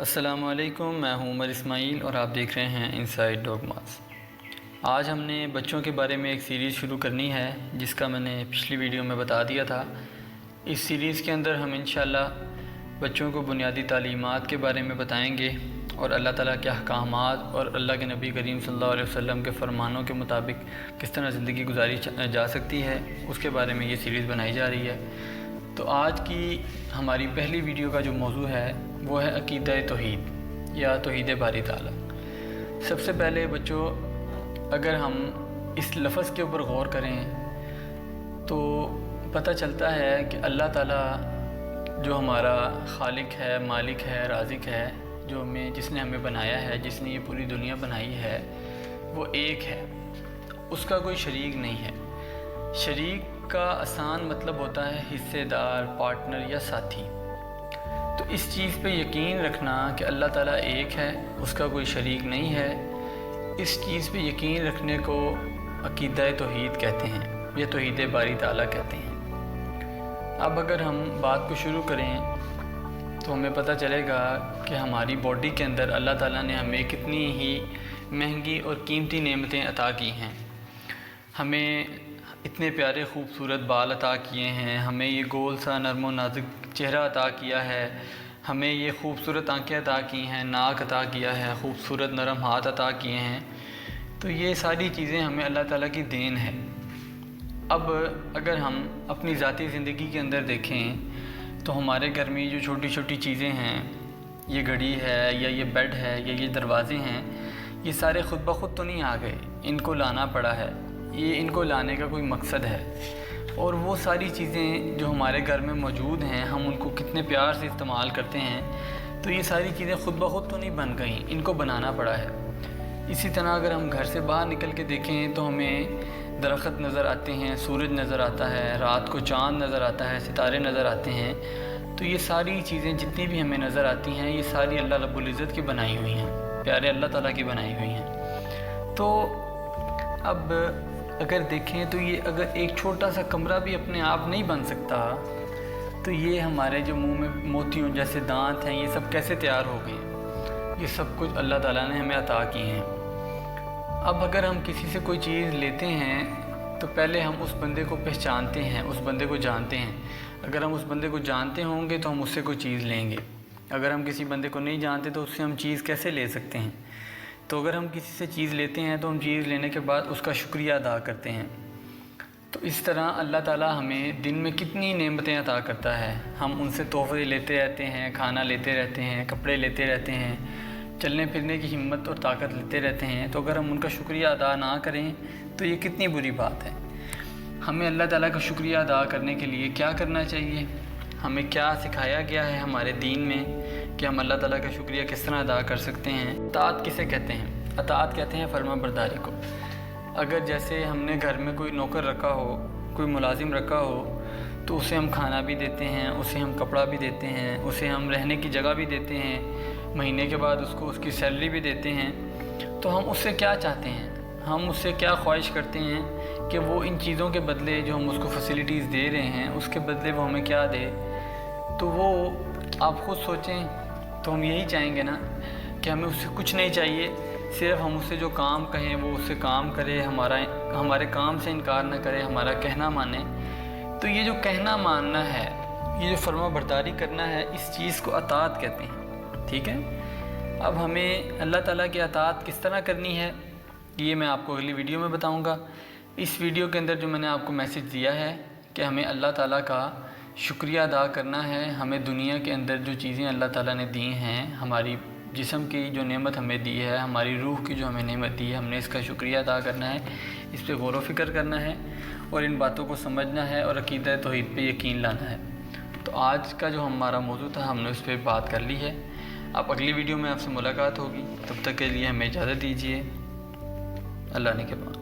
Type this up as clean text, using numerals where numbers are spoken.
السلام علیکم، میں ہوں عمر اسماعیل اور آپ دیکھ رہے ہیں انسائیڈ ڈوگماز۔ آج ہم نے بچوں کے بارے میں ایک سیریز شروع کرنی ہے جس کا میں نے پچھلی ویڈیو میں بتا دیا تھا۔ اس سیریز کے اندر ہم انشاءاللہ بچوں کو بنیادی تعلیمات کے بارے میں بتائیں گے اور اللہ تعالیٰ کے احکامات اور اللہ کے نبی کریم صلی اللہ علیہ وسلم کے فرمانوں کے مطابق کس طرح زندگی گزاری جا سکتی ہے اس کے بارے میں یہ سیریز بنائی جا رہی ہے۔ تو آج کی ہماری پہلی ویڈیو کا جو موضوع ہے وہ ہے عقیدہ توحید یا توحید باری تعالیٰ۔ سب سے پہلے بچوں، اگر ہم اس لفظ کے اوپر غور کریں تو پتہ چلتا ہے کہ اللہ تعالیٰ جو ہمارا خالق ہے، مالک ہے، رازق ہے، جس نے ہمیں بنایا ہے، جس نے یہ پوری دنیا بنائی ہے، وہ ایک ہے، اس کا کوئی شریک نہیں ہے۔ شریک کا آسان مطلب ہوتا ہے حصے دار، پارٹنر یا ساتھی۔ تو اس چیز پہ یقین رکھنا کہ اللہ تعالیٰ ایک ہے، اس کا کوئی شریک نہیں ہے، اس چیز پہ یقین رکھنے کو عقیدہ توحید کہتے ہیں یا توحید باری تعالیٰ کہتے ہیں۔ اب اگر ہم بات کو شروع کریں تو ہمیں پتہ چلے گا کہ ہماری باڈی کے اندر اللہ تعالیٰ نے ہمیں کتنی ہی مہنگی اور قیمتی نعمتیں عطا کی ہیں۔ ہمیں اتنے پیارے خوبصورت بال عطا کیے ہیں، ہمیں یہ گول سا نرم و نازک چہرہ عطا کیا ہے، ہمیں یہ خوبصورت آنکھیں عطا کی ہیں، ناک عطا کیا ہے، خوبصورت نرم ہاتھ عطا کیے ہیں۔ تو یہ ساری چیزیں ہمیں اللہ تعالیٰ کی دین ہے۔ اب اگر ہم اپنی ذاتی زندگی کے اندر دیکھیں تو ہمارے گھر میں جو چھوٹی چھوٹی چیزیں ہیں، یہ گھڑی ہے یا یہ بیڈ ہے یا یہ دروازے ہیں، یہ سارے خود بخود تو نہیں آ گئے، ان کو لانا پڑا ہے، یہ ان کو لانے کا کوئی مقصد ہے۔ اور وہ ساری چیزیں جو ہمارے گھر میں موجود ہیں، ہم ان کو کتنے پیار سے استعمال کرتے ہیں، تو یہ ساری چیزیں خود بخود تو نہیں بن گئیں، ان کو بنانا پڑا ہے۔ اسی طرح اگر ہم گھر سے باہر نکل کے دیکھیں تو ہمیں درخت نظر آتے ہیں، سورج نظر آتا ہے، رات کو چاند نظر آتا ہے، ستارے نظر آتے ہیں۔ تو یہ ساری چیزیں جتنی بھی ہمیں نظر آتی ہیں، یہ ساری اللہ رب العزت کی بنائی ہوئی ہیں، پیارے اللہ تعالیٰ کی بنائی ہوئی ہیں۔ تو اب اگر دیکھیں تو یہ اگر ایک چھوٹا سا کمرہ بھی اپنے آپ نہیں بن سکتا تو یہ ہمارے جو منہ میں موتیوں جیسے دانت ہیں، یہ سب کیسے تیار ہو گئے؟ یہ سب کچھ اللہ تعالیٰ نے ہمیں عطا کیے ہیں۔ اب اگر ہم کسی سے کوئی چیز لیتے ہیں تو پہلے ہم اس بندے کو پہچانتے ہیں، اس بندے کو جانتے ہیں۔ اگر ہم اس بندے کو جانتے ہوں گے تو ہم اس سے کوئی چیز لیں گے۔ اگر ہم کسی بندے کو نہیں جانتے تو اس سے ہم چیز کیسے لے سکتے ہیں؟ تو اگر ہم کسی سے چیز لیتے ہیں تو ہم چیز لینے کے بعد اس کا شکریہ ادا کرتے ہیں۔ تو اس طرح اللہ تعالیٰ ہمیں دن میں کتنی نعمتیں عطا کرتا ہے، ہم ان سے تحفے لیتے رہتے ہیں، کھانا لیتے رہتے ہیں، کپڑے لیتے رہتے ہیں، چلنے پھرنے کی ہمت اور طاقت لیتے رہتے ہیں۔ تو اگر ہم ان کا شکریہ ادا نہ کریں تو یہ کتنی بری بات ہے۔ ہمیں اللہ تعالیٰ کا شکریہ ادا کرنے کے لیے کیا کرنا چاہیے؟ ہمیں کیا سکھایا گیا ہے ہمارے دین میں کہ ہم اللہ تعالیٰ کا شکریہ کس طرح ادا کر سکتے ہیں؟ اطاعت کسے کہتے ہیں؟ اطاعت کہتے ہیں فرما برداری کو۔ اگر جیسے ہم نے گھر میں کوئی نوکر رکھا ہو، کوئی ملازم رکھا ہو، تو اسے ہم کھانا بھی دیتے ہیں، اسے ہم کپڑا بھی دیتے ہیں، اسے ہم رہنے کی جگہ بھی دیتے ہیں، مہینے کے بعد اس کو اس کی سیلری بھی دیتے ہیں۔ تو ہم اس سے کیا چاہتے ہیں؟ ہم اس سے کیا خواہش کرتے ہیں کہ وہ ان چیزوں کے بدلے جو ہم اس کو فیسلٹیز دے رہے ہیں، اس کے بدلے وہ ہمیں کیا دے؟ تو وہ آپ خود سوچیں۔ تو ہم یہی چاہیں گے نا کہ ہمیں اس سے کچھ نہیں چاہیے، صرف ہم اس سے جو کام کہیں وہ اس سے کام کرے، ہمارے کام سے انکار نہ کرے، ہمارا کہنا مانے۔ تو یہ جو کہنا ماننا ہے، یہ جو فرما برداری کرنا ہے، اس چیز کو اطاعت کہتے ہیں، ٹھیک ہے؟ اب ہمیں اللہ تعالیٰ کی اطاعت کس طرح کرنی ہے یہ میں آپ کو اگلی ویڈیو میں بتاؤں گا۔ اس ویڈیو کے اندر جو میں نے آپ کو میسج دیا ہے کہ ہمیں اللہ تعالیٰ کا شکریہ ادا کرنا ہے، ہمیں دنیا کے اندر جو چیزیں اللہ تعالیٰ نے دی ہیں، ہماری جسم کی جو نعمت ہمیں دی ہے، ہماری روح کی جو ہمیں نعمت دی ہے، ہم نے اس کا شکریہ ادا کرنا ہے، اس پہ غور و فکر کرنا ہے اور ان باتوں کو سمجھنا ہے اور عقیدہ توحید پہ یقین لانا ہے۔ تو آج کا جو ہمارا موضوع تھا ہم نے اس پہ بات کر لی ہے۔ اب اگلی ویڈیو میں آپ سے ملاقات ہوگی، تب تک کے لیے ہمیں اجازت دیجیے۔ اللہ نے کے بعد